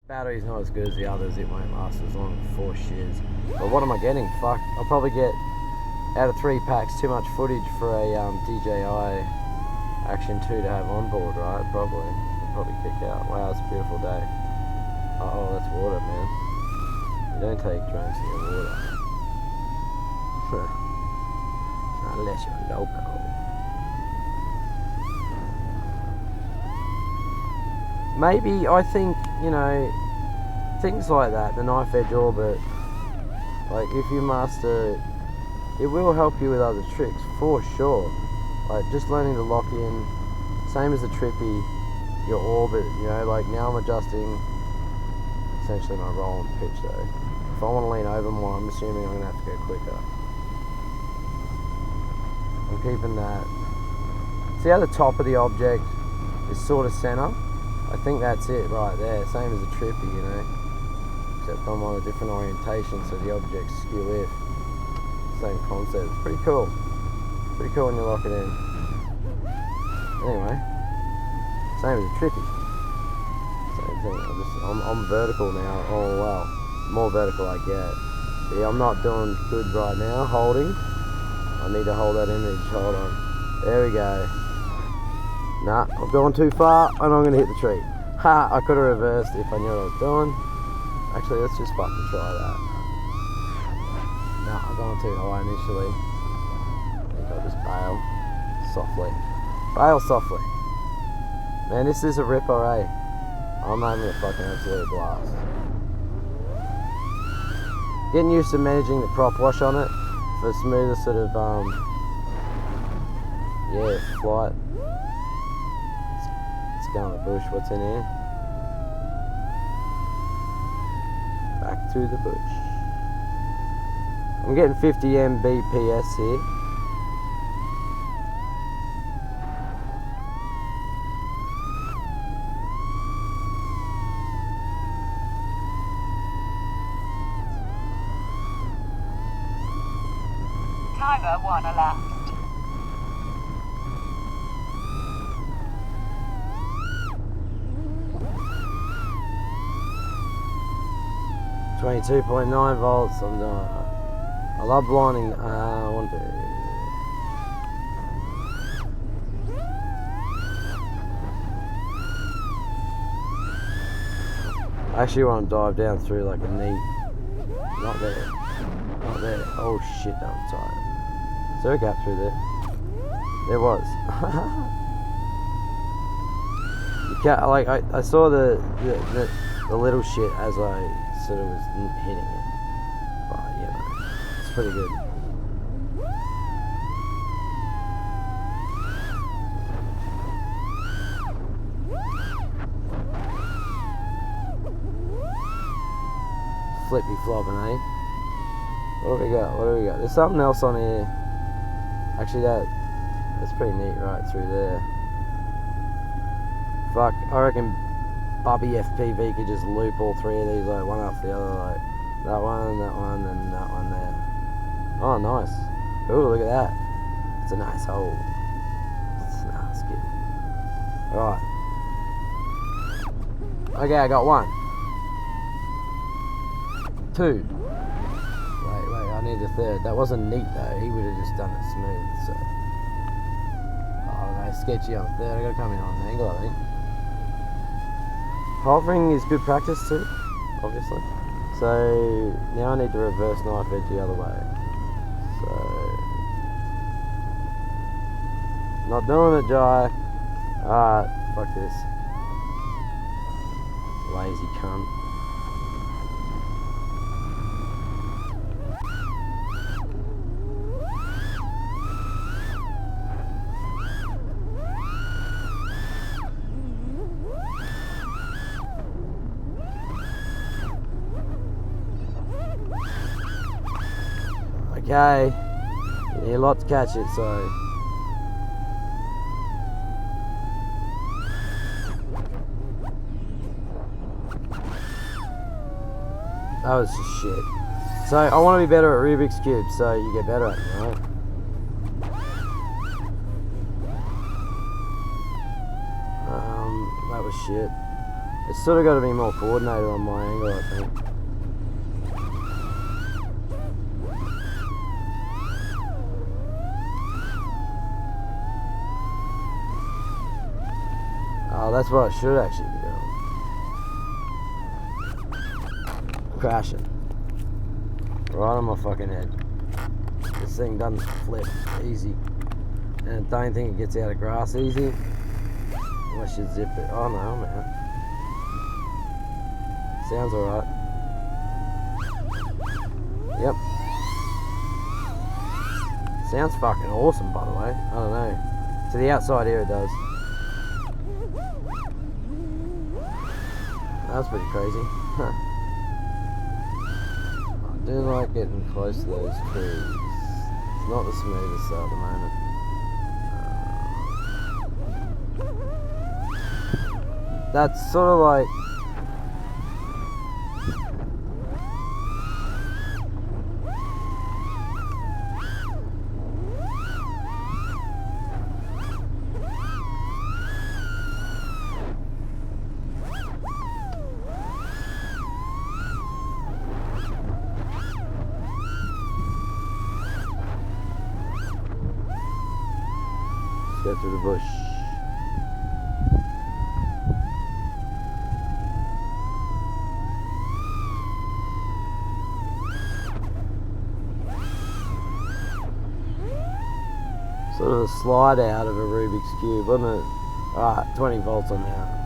Battery's not as good as the others, it won't last as long as 4 shears. But what am I getting? Fuck, I'll probably get, out of 3 packs, too much footage for a DJI Action 2 to have on board, right? Probably. I'll probably kick out. Wow, it's a beautiful day. Oh, that's water, man. You don't take drones to get water. Unless you're local. Maybe, I think, you know, things like that, the knife edge orbit, like if you master it, it will help you with other tricks, for sure. Like just learning to lock in, same as the trippy, your orbit, you know, like now I'm adjusting essentially my roll and pitch though. If I want to lean over more, I'm assuming I'm going to have to go quicker. I'm keeping that. See how the top of the object is sort of center? I think that's it right there, same as a trippy, you know, except I'm on a different orientation so the object's skew if. Same concept, it's pretty cool. Pretty cool when you lock it in. Anyway, same as a trippy. Same thing, I'm vertical now, oh wow, more vertical I get. Yeah, I'm not doing good right now, holding. I need to hold that image, hold on. There we go. Nah, I've gone too far and I'm going to hit the tree. Ha! I could have reversed if I knew what I was doing. Actually, let's just fucking try that. Nah, I've gone too high initially. I think I'll just bail softly. Bail softly. Man, this is a ripper, eh? I'm having a fucking absolute blast. Getting used to managing the prop wash on it for smoother sort of, yeah, flight. Go in the bush, what's in here? Back through the bush. I'm getting 50 Mbps here. Timer 1 elapsed. 22.9 volts, I'm doing it. I love blinding, I want to. I actually want to dive down through like a neat, not there, not there, oh shit, that was tight. Is there a gap through there? There was. You can't, like, I saw the little shit as I sort of was hitting it, but you know, it's pretty good. Flippy flopping, eh? What do we got? What do we got? There's something else on here. Actually, that's pretty neat right through there. Fuck, I reckon Bubby FPV could just loop all 3 of these like one after the other, like that one, and that one there. Oh, nice. Ooh, look at that. It's a nice hole. It's good. Alright. Okay, I got 1. 2. Wait, I need a 3rd. That wasn't neat though. He would have just done it smooth, so. Oh, no, sketchy on 3rd. I gotta come in on an angle, I think. Hovering is good practice too, obviously. So now I need to reverse knife edge the other way. So not doing it, Jai. Alright, fuck this. Lazy cunt. Okay, you need a lot to catch it, so that was just shit. So I want to be better at Rubik's Cube, so you get better at it, right? That was shit. It's sort of got to be more coordinated on my angle, I think. Oh, that's what I should actually be doing. Crashing. Right on my fucking head. This thing doesn't flip easy. And I don't think it gets out of grass easy. Unless you zip it. Oh no, man. Sounds alright. Yep. Sounds fucking awesome, by the way. I don't know. To the outside here it does. That's pretty crazy. Huh. I do like getting close to those trees. It's not the smoothest though at the moment. That's sort of like... Let's go through the bush. Sort of a slide out of a Rubik's Cube, wasn't it? Alright, 20 volts on now.